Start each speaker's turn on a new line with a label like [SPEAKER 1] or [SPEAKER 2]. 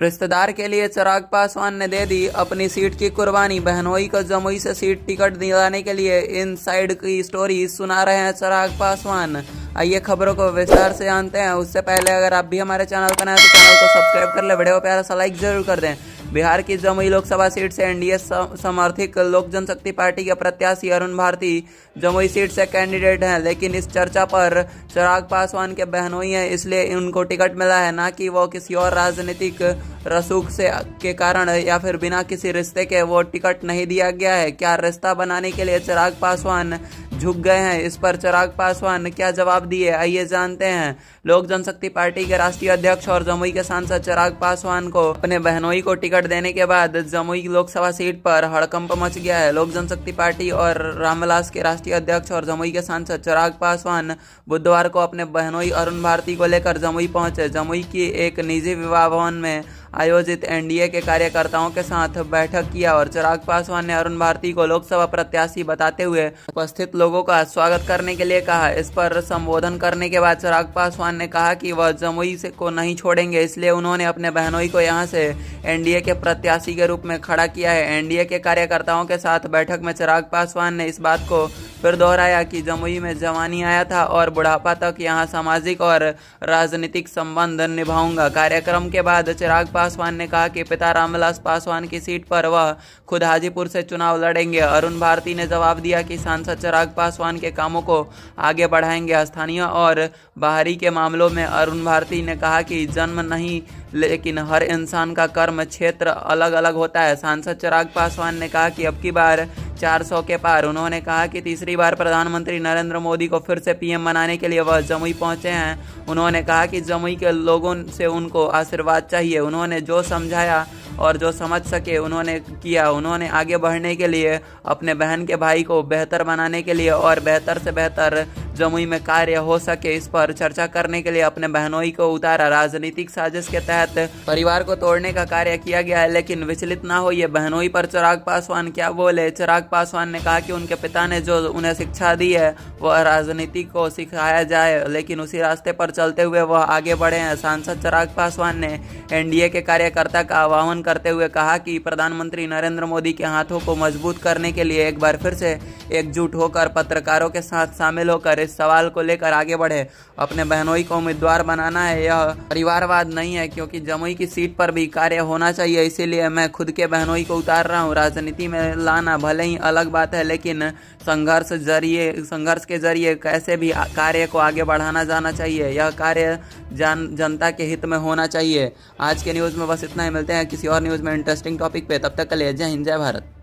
[SPEAKER 1] रिश्तेदार के लिए चिराग पासवान ने दे दी अपनी सीट की कुर्बानी। बहनोई को जमुई से सीट टिकट दिलाने के लिए इनसाइड की स्टोरी सुना रहे हैं चिराग पासवान। आइए खबरों को विस्तार से जानते हैं। उससे पहले अगर आप भी हमारे चैनल पर नए हैं तो चैनल को सब्सक्राइब कर ले, वीडियो को प्यारा सा लाइक जरूर कर दें। बिहार की जमुई लोकसभा सीट से एनडीए समर्थित लोक जनशक्ति पार्टी के प्रत्याशी अरुण भारती जमुई सीट से कैंडिडेट हैं, लेकिन इस चर्चा पर चिराग पासवान के बहनोई हैं, इसलिए उनको टिकट मिला है, ना कि वो किसी और राजनीतिक रसूख से के कारण या फिर बिना किसी रिश्ते के वो टिकट नहीं दिया गया है। क्या रिश्ता बनाने के लिए चिराग पासवान झुक गए हैं? इस पर चिराग पासवान क्या जवाब दिए, आइए जानते हैं। लोक जनशक्ति पार्टी के राष्ट्रीय अध्यक्ष और जमुई के सांसद चिराग पासवान को अपने बहनोई को टिकट देने के बाद जमुई लोकसभा सीट पर हड़कंप मच गया है। लोक जनशक्ति पार्टी और रामविलास के राष्ट्रीय अध्यक्ष और जमुई के सांसद चिराग पासवान बुधवार को अपने बहनोई अरुण भारती को लेकर जमुई पहुंचे। जमुई की एक निजी विवाह भवन में आयोजित एनडीए के कार्यकर्ताओं के साथ बैठक किया और चिराग पासवान ने अरुण भारती को लोकसभा प्रत्याशी बताते हुए उपस्थित लोगों का स्वागत करने के लिए कहा। इस पर संबोधन करने के बाद चिराग पासवान ने कहा कि वह जमुई को नहीं छोड़ेंगे, इसलिए उन्होंने अपने बहनोई को यहां से एनडीए के प्रत्याशी के रूप में खड़ा किया है। एनडीए के कार्यकर्ताओं के साथ बैठक में चिराग पासवान ने इस बात को फिर दोहराया कि जमुई में जवानी आया था और बुढ़ापा तक यहां सामाजिक और राजनीतिक संबंध निभाऊंगा। कार्यक्रम के बाद चिराग पासवान ने कहा कि पिता रामविलास पासवान की सीट पर वह खुद हाजीपुर से चुनाव लड़ेंगे। अरुण भारती ने जवाब दिया कि सांसद चिराग पासवान के कामों को आगे बढ़ाएंगे। स्थानीय और बाहरी के मामलों में अरुण भारती ने कहा कि जन्म नहीं, लेकिन हर इंसान का कर्म क्षेत्र अलग अलग होता है। सांसद चिराग पासवान ने कहा कि अब की बार 400 के पार। उन्होंने कहा कि तीसरी बार प्रधानमंत्री नरेंद्र मोदी को फिर से पीएम बनाने के लिए वह जमुई पहुंचे हैं। उन्होंने कहा कि जमुई के लोगों से उनको आशीर्वाद चाहिए। उन्होंने जो समझाया और जो समझ सके उन्होंने किया। उन्होंने आगे बढ़ने के लिए, अपने बहन के भाई को बेहतर बनाने के लिए और बेहतर से बेहतर जमुई में कार्य हो सके, इस पर चर्चा करने के लिए अपने बहनोई को उतारा। राजनीतिक साजिश के तहत परिवार को तोड़ने का कार्य किया गया है, लेकिन विचलित ना होइए। बहनोई पर चिराग पासवान क्या बोले? चिराग पासवान ने कहा कि उनके पिता ने जो उन्हें शिक्षा दी है वह राजनीति को सिखाया जाए, लेकिन उसी रास्ते पर चलते हुए वह आगे बढ़े हैं। सांसद चिराग पासवान ने एनडीए के कार्यकर्ता का आह्वान करते हुए कहा कि प्रधानमंत्री नरेंद्र मोदी के हाथों को मजबूत करने के लिए एक बार फिर से एकजुट होकर पत्रकारों के साथ शामिल होकर इस सवाल को लेकर आगे बढ़े। अपने बहनोई को उम्मीदवार बनाना है, यह परिवारवाद नहीं है, क्योंकि जमुई की सीट पर भी कार्य होना चाहिए। इसीलिए मैं खुद के बहनोई को उतार रहा हूँ। राजनीति में लाना भले ही अलग बात है, लेकिन संघर्ष के जरिए कैसे भी कार्य को आगे बढ़ाना जाना चाहिए। यह कार्य जनता के हित में होना चाहिए। आज के न्यूज़ में बस इतना ही। मिलते हैं किसी और न्यूज़ में इंटरेस्टिंग टॉपिक पे। तब तक के लिए जय हिंद, जय भारत।